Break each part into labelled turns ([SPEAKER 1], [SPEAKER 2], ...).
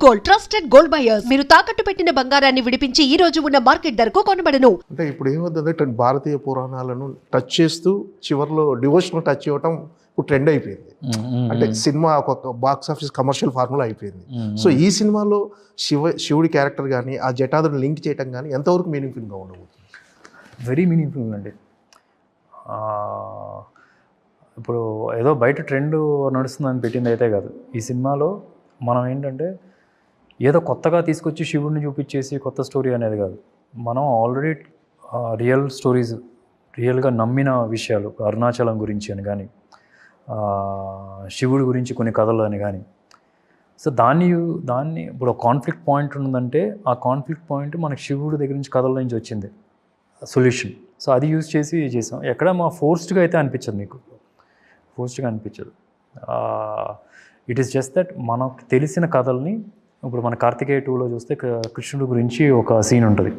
[SPEAKER 1] Gold, trusted gold buyers. మీరు తాకట్టు పెట్టిన బంగారాన్ని విడిపించి ఈ రోజు ఉన్న మార్కెట్ ధరకు కొనబడను.
[SPEAKER 2] అంటే ఇప్పుడు ఏమవుతుందంటే భారతీయ పురాణాలను టచ్ చేస్తూ చివరిలో డివోషనల్ టచ్ ఇవ్వటం ఇప్పుడు ట్రెండ్ అయిపోయింది. అంటే సినిమా ఒక బాక్స్ ఆఫీస్ కమర్షియల్ ఫార్ములా అయిపోయింది. సో ఈ సినిమాలో శివుడి క్యారెక్టర్ కానీ ఆ జటాదుని లింక్ చేయటం కానీ ఎంతవరకు మీనింగ్ఫుల్గా ఉండబోతుంది?
[SPEAKER 3] వెరీ మీనింగ్ఫుల్ అండి. ఇప్పుడు ఏదో బయట ట్రెండ్ నడుస్తుందని పెట్టింది అయితే కాదు. ఈ సినిమాలో మనం ఏంటంటే ఏదో కొత్తగా తీసుకొచ్చి శివుడిని చూపించేసి కొత్త స్టోరీ అనేది కాదు. మనం ఆల్రెడీ రియల్ స్టోరీస్, రియల్గా నమ్మిన విషయాలు, అరుణాచలం గురించి అని కానీ, శివుడి గురించి కొన్ని కథలు అని కానీ, సో దాన్ని ఇప్పుడు కాన్ఫ్లిక్ట్ పాయింట్ ఉందంటే ఆ కాన్ఫ్లిక్ట్ పాయింట్ మనకి శివుడి దగ్గర నుంచి కథల నుంచి వచ్చింది సొల్యూషన్. సో అది యూజ్ చేసి చేసాం. ఎక్కడ మా ఫోర్స్డ్గా అయితే అనిపించదు, మీకు ఫోర్స్డ్గా అనిపించదు. ఇట్ ఈస్ జస్ట్ దట్ మనకు తెలిసిన కథల్ని, ఇప్పుడు మన కార్తికేయ 2లో చూస్తే కృష్ణుడి గురించి ఒక సీన్ ఉంటుంది.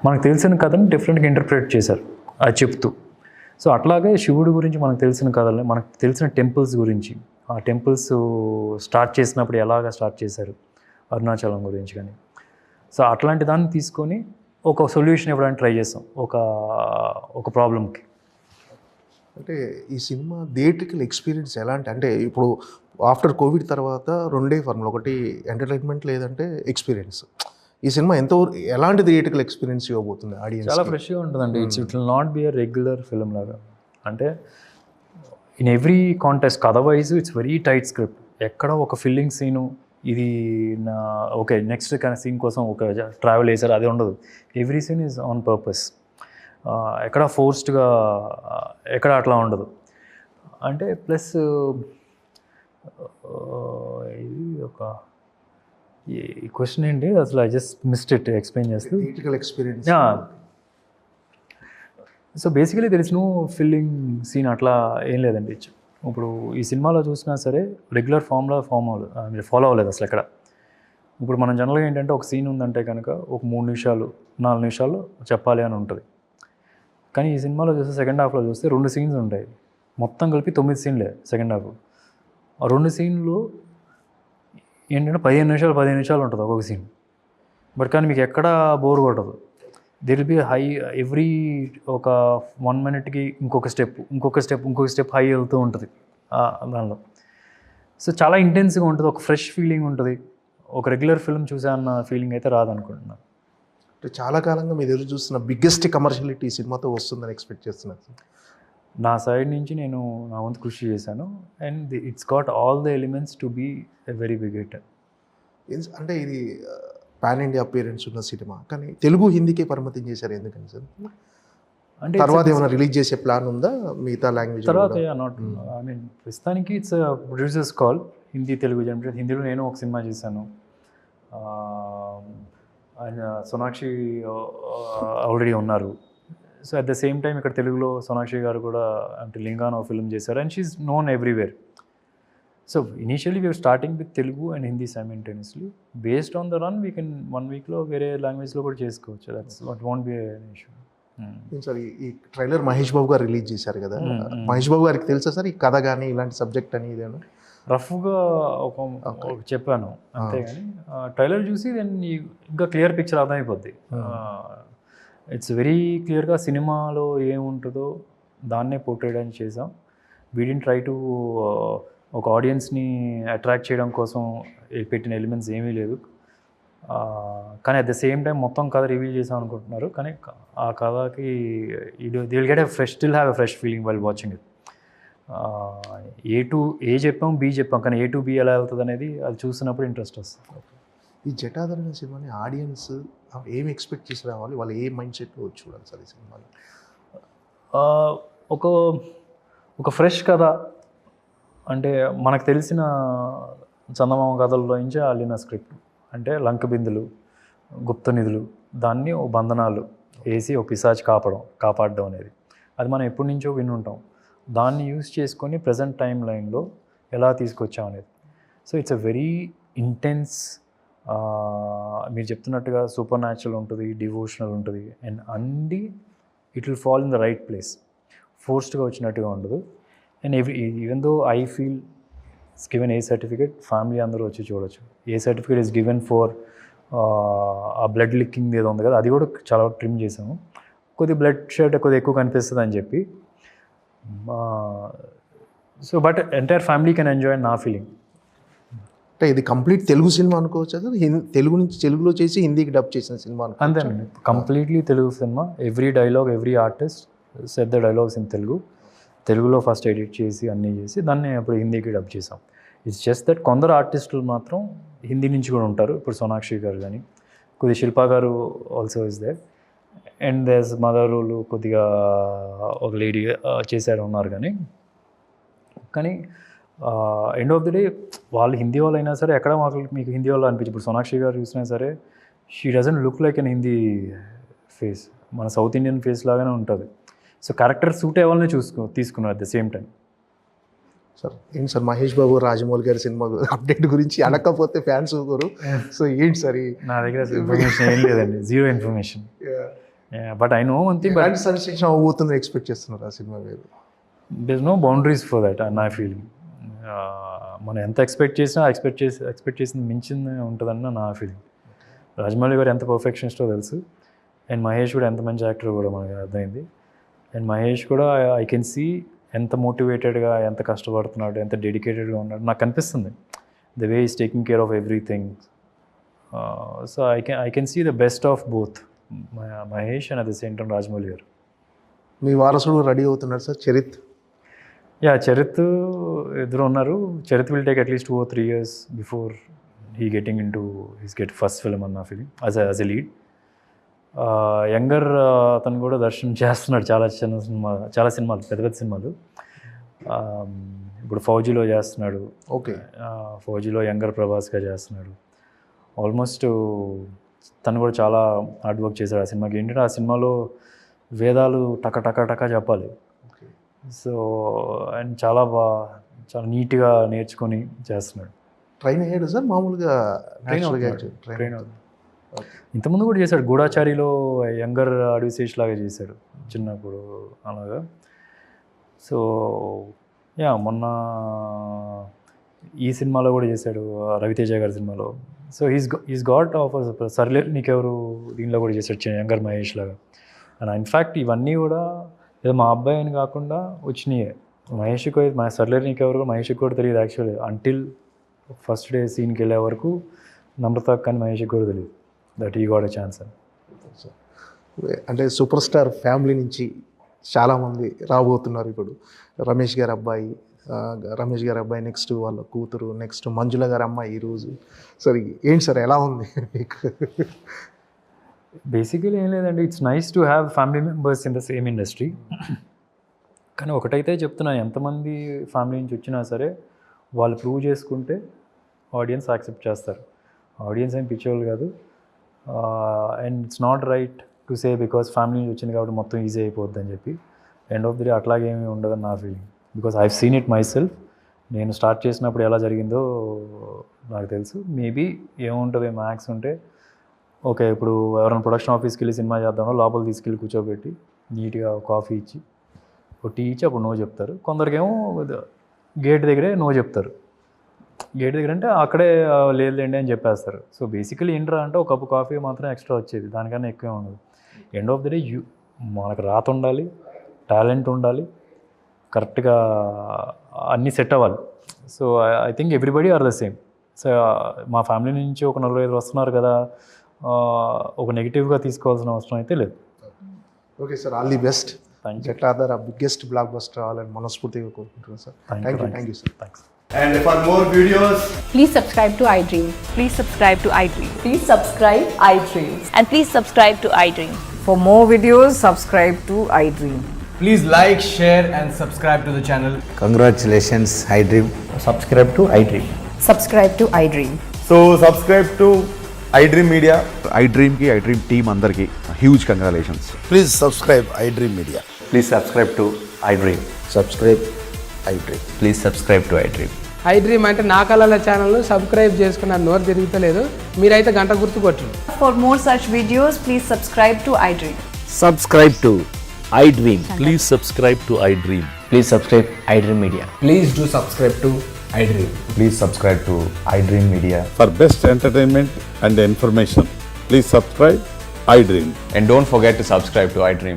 [SPEAKER 3] మనకు తెలిసిన కథని డిఫరెంట్గా ఇంటర్ప్రిట్ చేశారు అది చెప్తూ. సో అట్లాగే శివుడి గురించి మనకు తెలిసిన కథల్ని, మనకు తెలిసిన టెంపుల్స్ గురించి, ఆ టెంపుల్స్ స్టార్ట్ చేసినప్పుడు ఎలాగ స్టార్ట్ చేశారు, అరుణాచలం గురించి కానీ, సో అట్లాంటి దాన్ని తీసుకొని ఒక సొల్యూషన్ ఇవ్వడానికి ట్రై చేస్తాం ఒక ప్రాబ్లమ్కి.
[SPEAKER 2] అంటే ఈ సినిమా థియేట్రికల్ ఎక్స్పీరియన్స్ ఎలాంటి, అంటే ఇప్పుడు ఆఫ్టర్ కోవిడ్ తర్వాత రెండే ఫార్ములా, ఒకటి ఎంటర్టైన్మెంట్ లేదంటే ఎక్స్పీరియన్స్. ఈ సినిమా ఎలాంటి థియేట్రికల్ ఎక్స్పీరియన్స్ ఇవ్వబోతుంది ఆడియన్స్?
[SPEAKER 3] చాలా ఫ్రెష్గా ఉంటుందండి. It will not be a regular film లాగా. అంటే in every contest otherwise it's very tight script. ఎక్కడ ఒక ఫిల్లింగ్ సీను, ఇది నా ఓకే నెక్స్ట్ సీన్ కోసం ఒక ట్రావెల్ చేశారు, అది ఉండదు. Every scene is on purpose. ఎక్కడ ఫోర్స్డ్గా ఎక్కడ అట్లా ఉండదు. అంటే ప్లస్ ఇది ఒక ఈ క్వశ్చన్ ఏంటి అసలు, I just missed it explain చేస్తూ.
[SPEAKER 2] Theatrical experience.
[SPEAKER 3] So basically there is no filling scene అట్లా ఏం లేదండి. ఇప్పుడు ఈ సినిమాలో చూసినా సరే రెగ్యులర్ ఫాలో అవ్వలేదు అసలు ఎక్కడ. ఇప్పుడు మనం జనరల్గా ఏంటంటే ఒక సీన్ ఉందంటే కనుక ఒక 3 నిమిషాలు 4 నిమిషాలు చెప్పాలి అని ఉంటుంది. కానీ ఈ సినిమాలో చూస్తే సెకండ్ హాఫ్లో చూస్తే 2 సీన్స్ ఉంటాయి. మొత్తం కలిపి 9 సీన్లే సెకండ్ హాఫ్. ఆ 2 సీన్లు ఏంటంటే 15 నిమిషాలు ఉంటుంది ఒక్కొక్క సీన్. బట్ కానీ మీకు ఎక్కడ బోర్ కొట్టదు. దిర్ విల్ బి హై ఎవ్రీ ఒక 1 మినిట్కి ఇంకొక స్టెప్ హై వెళ్తూ ఉంటుంది దానిలో. సో చాలా ఇంటెన్స్గా ఉంటుంది, ఒక ఫ్రెష్ ఫీలింగ్ ఉంటుంది. ఒక రెగ్యులర్ ఫిల్మ్ చూసాన్న ఫీలింగ్ అయితే రాదనుకుంటున్నాను.
[SPEAKER 2] అంటే చాలా కాలంగా మీరు ఎదురు చూస్తున్న బిగ్గెస్ట్ కమర్షియలిటీ ఈ సినిమాతో వస్తుందని ఎక్స్పెక్ట్ చేస్తున్నారు?
[SPEAKER 3] నా సైడ్ నుంచి నేను నా వంతు కృషి చేశాను. And it's got all the elements to be a very big hit.
[SPEAKER 2] అంటే ఇది పాన్ ఇండియా అపియరెన్స్ ఉన్న సినిమా, కానీ తెలుగు హిందీకే పరిమితం చేశారు ఎందుకని సార్? అంటే తర్వాత ఏమైనా రిలీజ్ చేసే ప్లాన్ ఉందా మిగతా లాంగ్వేజ్
[SPEAKER 3] తర్వాత? ఐ మీన్ ప్రస్తుతానికి it's producers call, Hindi Telugu generate. హిందీలో నేను ఒక సినిమా చేశాను, ఆయన సోనాక్షి ఆల్రెడీ ఉన్నారు. So at the same time ఇక్కడ తెలుగులో సోనాక్షి గారు కూడా అంటే లింగానో ఫిల్మ్ చేశారు, and she's known everywhere. So initially we're starting with Telugu and Hindi simultaneously. Based on the run we can 1 వీక్లో వేరే లాంగ్వేజ్లో కూడా చేసుకోవచ్చు. That's what won't be an issue.
[SPEAKER 2] Sir ఈ ట్రైలర్ మహేష్ బాబు గారు రిలీజ్ చేశారు కదా, మహేష్ బాబు గారికి తెలుసా సార్ ఈ కథ కానీ ఇలాంటి సబ్జెక్ట్ అని? ఇదేనా
[SPEAKER 3] రఫ్గా ఒక చెప్పాను అంతేగాని ట్రైలర్ చూసి దాన్ని ఇంకా క్లియర్ పిక్చర్ అర్థమైపోద్ది. ఇట్స్ వెరీ క్లియర్గా సినిమాలో ఏముంటుందో దాన్నే పోర్ట్రేట్ అని చేసాం. వీ డిడ్ంట్ ట్రై టు ఒక ఆడియన్స్ని అట్రాక్ట్ చేయడం కోసం పెట్టిన ఎలిమెంట్స్ ఏమీ లేదు. కానీ అట్ ద సేమ్ టైం మొత్తం కథ రివీల్ చేసాం అనుకుంటున్నారు. కానీ ఆ కథకి they will get still have a fresh feeling while watching it. A చెప్పాం, బి చెప్పాం, కానీ A to B ఎలా వెళ్తుంది అనేది అది చూసినప్పుడు ఇంట్రెస్ట్ వస్తుంది.
[SPEAKER 2] ఈ జటాధర్ అనే సినిమాని ఆడియన్స్ ఏమి ఎక్స్పెక్ట్ చేసి రావాలి, వాళ్ళు ఏ మైండ్ సెట్లో చూడాలి సార్ ఈ సినిమాని?
[SPEAKER 3] ఒక ఫ్రెష్ కథ, అంటే మనకు తెలిసిన చందమామ కథల్లో నుంచి అల్లిన స్క్రిప్ట్. అంటే లంక బిందులు, గుప్త నిధులు, దాన్ని ఓ బంధనాలు వేసి ఒక పిశాచి కాపాడడం అనేది అది మనం ఎప్పటి నుంచో వినుంటాం. దాన్ని యూజ్ చేసుకొని ప్రజెంట్ టైం లైన్లో ఎలా తీసుకొచ్చాం అనేది. So it's a very intense, మీరు చెప్తున్నట్టుగా సూపర్ న్యాచురల్ ఉంటుంది, డివోషనల్ ఉంటుంది, అండ్ అన్నీ it will fall in the right place. ఫోర్స్డ్గా వచ్చినట్టుగా ఉండదు. And even though I feel given A certificate family అందరూ వచ్చి చూడొచ్చు. A certificate is given for ఆ బ్లడ్ లిక్కింగ్ ఏదో ఉంది కదా, అది కూడా చాలా ట్రిమ్ చేసాము. కొద్ది బ్లడ్ షెడ్ కొద్దిగా ఎక్కువ కనిపిస్తుంది అని చెప్పి. So but entire family can enjoy నా ఫీలింగ్.
[SPEAKER 2] అంటే ఇది కంప్లీట్ తెలుగు సినిమా అనుకోవచ్చు సార్? తెలుగు నుంచి తెలుగులో చేసి హిందీకి డబ్ చేసిన సినిమా
[SPEAKER 3] అంతేనండి, completely Telugu cinema. Every dialogue, every artist set the dialogues in తెలుగులో ఫస్ట్ ఎడిట్ చేసి అన్నీ చేసి దాన్ని అప్పుడు హిందీకి డబ్ చేసాం. ఇట్స్ జస్ట్ దట్ కొందరు ఆర్టిస్టులు మాత్రం హిందీ నుంచి కూడా ఉంటారు. ఇప్పుడు సోనాక్షి గారు కానీ, కొద్దిగా శిల్పా గారు also is there, and these మదరులు కొద్దిగా ఒక లేడీ చేశారు ఉన్నారు. కానీ ఎండ్ ఆఫ్ ది డే వాళ్ళు హిందీ వాళ్ళు అయినా సరే ఎక్కడ మీకు హిందీ వాళ్ళు అనిపించి, ఇప్పుడు సోనాక్షి గారు చూసినా సరే she doesn't look like an Hindi face, మన సౌత్ ఇండియన్ ఫేస్ లాగానే ఉంటుంది. సో క్యారెక్టర్ సూట్ అయ్యే వాళ్ళని తీసుకున్నారు at the same time.
[SPEAKER 2] Sir ఏంటి సార్ మహేష్ బాబు రాజమౌళి గారి సినిమా అప్డేట్ గురించి అడగకపోతే ఫ్యాన్స్ ఊరు. సో ఏంటి సార్?
[SPEAKER 3] నా దగ్గర ఇన్ఫర్మేషన్ ఏం లేదండి, zero information. But I know one thing,
[SPEAKER 2] but suggestion అవ్వబోతుంది ఎక్స్పెక్ట్ చేస్తున్నారు ఆ సినిమా మీద?
[SPEAKER 3] There no boundaries for that నా ఫీలింగ్. మనం ఎంత ఎక్స్పెక్ట్ చేసింది మించింది ఉంటుందన్న నా ఫీలింగ్. రాజమౌళి గారు ఎంత పర్ఫెక్షనిస్టో తెలుసు, అండ్ మహేష్ కూడా ఎంత మంచి యాక్టర్ కూడా మనకు అర్థమైంది. అండ్ మహేష్ కూడా ఐ కెన్ సీ ఎంత మోటివేటెడ్గా, ఎంత కష్టపడుతున్నాడు, ఎంత డెడికేటెడ్గా ఉన్నాడు నాకు అనిపిస్తుంది. The way is taking care of everything. So I can see the best of both Mahesh and at the same time Rajamouli garu.
[SPEAKER 2] మీ వారసుడు రెడీ అవుతున్నారు సార్, చరిత్?
[SPEAKER 3] చరిత్ ఇద్దరు ఉన్నారు. Charith will take at least 2 or 3 years before he getting in to his first film అన్న feeling as a lead. Younger అతను కూడా దర్శనం చేస్తున్నాడు చాలా సినిమాలు, పెద్ద సినిమాలు. ఇప్పుడు ఫౌజీలో చేస్తున్నాడు.
[SPEAKER 2] ఓకే,
[SPEAKER 3] ఫౌజీలో యంగర్ ప్రభాస్గా చేస్తున్నాడు. ఆల్మోస్ట్ తను కూడా చాలా హార్డ్ వర్క్ చేశాడు ఆ సినిమాకి. ఏంటంటే ఆ సినిమాలో వేదాలు టక చెప్పాలి. సో అండ్ చాలా నీట్గా నేర్చుకొని చేస్తున్నాడు.
[SPEAKER 2] ట్రైన్ అయ్యాడు సార్ మామూలుగా? ట్రైన్
[SPEAKER 3] అవుతుంది. ఇంతకుముందు కూడా చేశాడు, గూఢాచారిలో యంగర్ అడ్విసేష్ లాగా చేశాడు చిన్నప్పుడు అలాగా. సో మొన్న ఈ సినిమాలో కూడా చేశాడు, రవితేజ గారి సినిమాలో. సో ఈజ్ గాట్ ఆఫ్ సర్లే నీకెవరు దీనిలో కూడా చేశాడు యంగర్ మహేష్ లాగా. అండ్ ఇన్ఫ్యాక్ట్ ఇవన్నీ కూడా ఏదో మా అబ్బాయి అని కాకుండా వచ్చినాయే. మహేష్కి సర్లే నీకెవరు మహేష్కి కూడా తెలియదు యాక్చువల్లీ, అంటిల్ ఫస్ట్ డే సీన్కి వెళ్ళే వరకు నమ్రత కానీ మహేష్కి కూడా తెలియదు దట్ ఈ గాట్ ఎ ఛాన్స్ అని.
[SPEAKER 2] అంటే సూపర్ స్టార్ ఫ్యామిలీ నుంచి చాలామంది రాబోతున్నారు. ఇప్పుడు రమేష్ గారి అబ్బాయి, నెక్స్ట్ వాళ్ళ కూతురు, నెక్స్ట్ మంజుల గారి అమ్మాయి ఈరోజు. సరే ఏంటి సార్ ఎలా ఉంది మీకు?
[SPEAKER 3] బేసికలీ ఏం లేదండి, it's nice to have family members in the same industry. కానీ ఒకటైతే చెప్తున్నా, ఎంతమంది ఫ్యామిలీ నుంచి వచ్చినా సరే వాళ్ళు ప్రూవ్ చేసుకుంటే ఆడియన్స్ యాక్సెప్ట్ చేస్తారు. ఆడియన్స్ ఏం పిచ్చోళ్ళు కాదు. And it's not right to say because family నుంచి వచ్చింది కాబట్టి మొత్తం ఈజీ అయిపోద్ది అని చెప్పి. ఎండ్ ఆఫ్ ది డే అట్లాగేమీ ఉండదని నా feeling. Because I seen it my self. నేను స్టార్ట్ చేసినప్పుడు ఎలా జరిగిందో నాకు తెలుసు. మేబీ ఏముంటుంది, మ్యాక్స్ ఉంటే ఓకే, ఇప్పుడు ఎవరైనా ప్రొడక్షన్ ఆఫీస్కి వెళ్ళి సినిమా చేద్దామో లోపల తీసుకెళ్ళి కూర్చోబెట్టి నీట్గా కాఫీ ఇచ్చి ఒక టీ ఇచ్చి అప్పుడు నో చెప్తారు. కొందరికేమో గేట్ దగ్గరే నో చెప్తారు. గేట్ దగ్గర అంటే అక్కడే లేదులేండి అని చెప్పేస్తారు. సో బేసికలీ ఏంట్రా అంటే ఒక కప్పు కాఫీ మాత్రం ఎక్స్ట్రా వచ్చేది, దానికన్నా ఎక్కువే ఉండదు. ఎండ్ ఆఫ్ ది డే మనకు రాత ఉండాలి, టాలెంట్ ఉండాలి, కరెక్ట్గా అన్నీ సెట్ అవ్వాలి. So I think everybody are the same. So మా ఫ్యామిలీ నుంచి ఒక 4-5 వస్తున్నారు కదా, ఒక నెగిటివ్గా తీసుకోవాల్సిన అవసరం అయితే లేదు.
[SPEAKER 2] Okay sir, all the best. Jatadhara biggest blockbuster అవ్వాలని మనస్ఫూర్తిగా కోరుకుంటున్నాను sir. Thank you sir. Thanks.
[SPEAKER 4] And for more videos,
[SPEAKER 5] please subscribe to iDream.
[SPEAKER 6] Please subscribe to iDream.
[SPEAKER 5] Please subscribe iDream.
[SPEAKER 6] And please subscribe to iDream.
[SPEAKER 5] For more videos, subscribe to iDream.
[SPEAKER 4] please like, share and subscribe to the channel.
[SPEAKER 7] Congratulations, iDream.
[SPEAKER 8] Subscribe to iDream.
[SPEAKER 5] Subscribe to iDream.
[SPEAKER 4] So subscribe to iDream Media.
[SPEAKER 9] iDream ki iDream team andarki huge congratulations.
[SPEAKER 7] Please subscribe iDream Media.
[SPEAKER 8] Please subscribe to iDream.
[SPEAKER 7] Subscribe iDream.
[SPEAKER 8] Please subscribe to iDream.
[SPEAKER 10] iDream అంటే నా కళల channel subscribe చేసుకున్న నోరు తిరుగుతలేదు, మీరైతే గంట గుర్తు కొట్టండి.
[SPEAKER 6] For more such videos, please subscribe to iDream.
[SPEAKER 7] Subscribe to iDream.
[SPEAKER 8] Please subscribe to iDream. Please subscribe iDream Media.
[SPEAKER 10] Please do subscribe to
[SPEAKER 4] iDream.
[SPEAKER 8] Please subscribe to iDream Media.
[SPEAKER 9] For best entertainment and information, please subscribe iDream.
[SPEAKER 8] And don't forget to subscribe to iDream.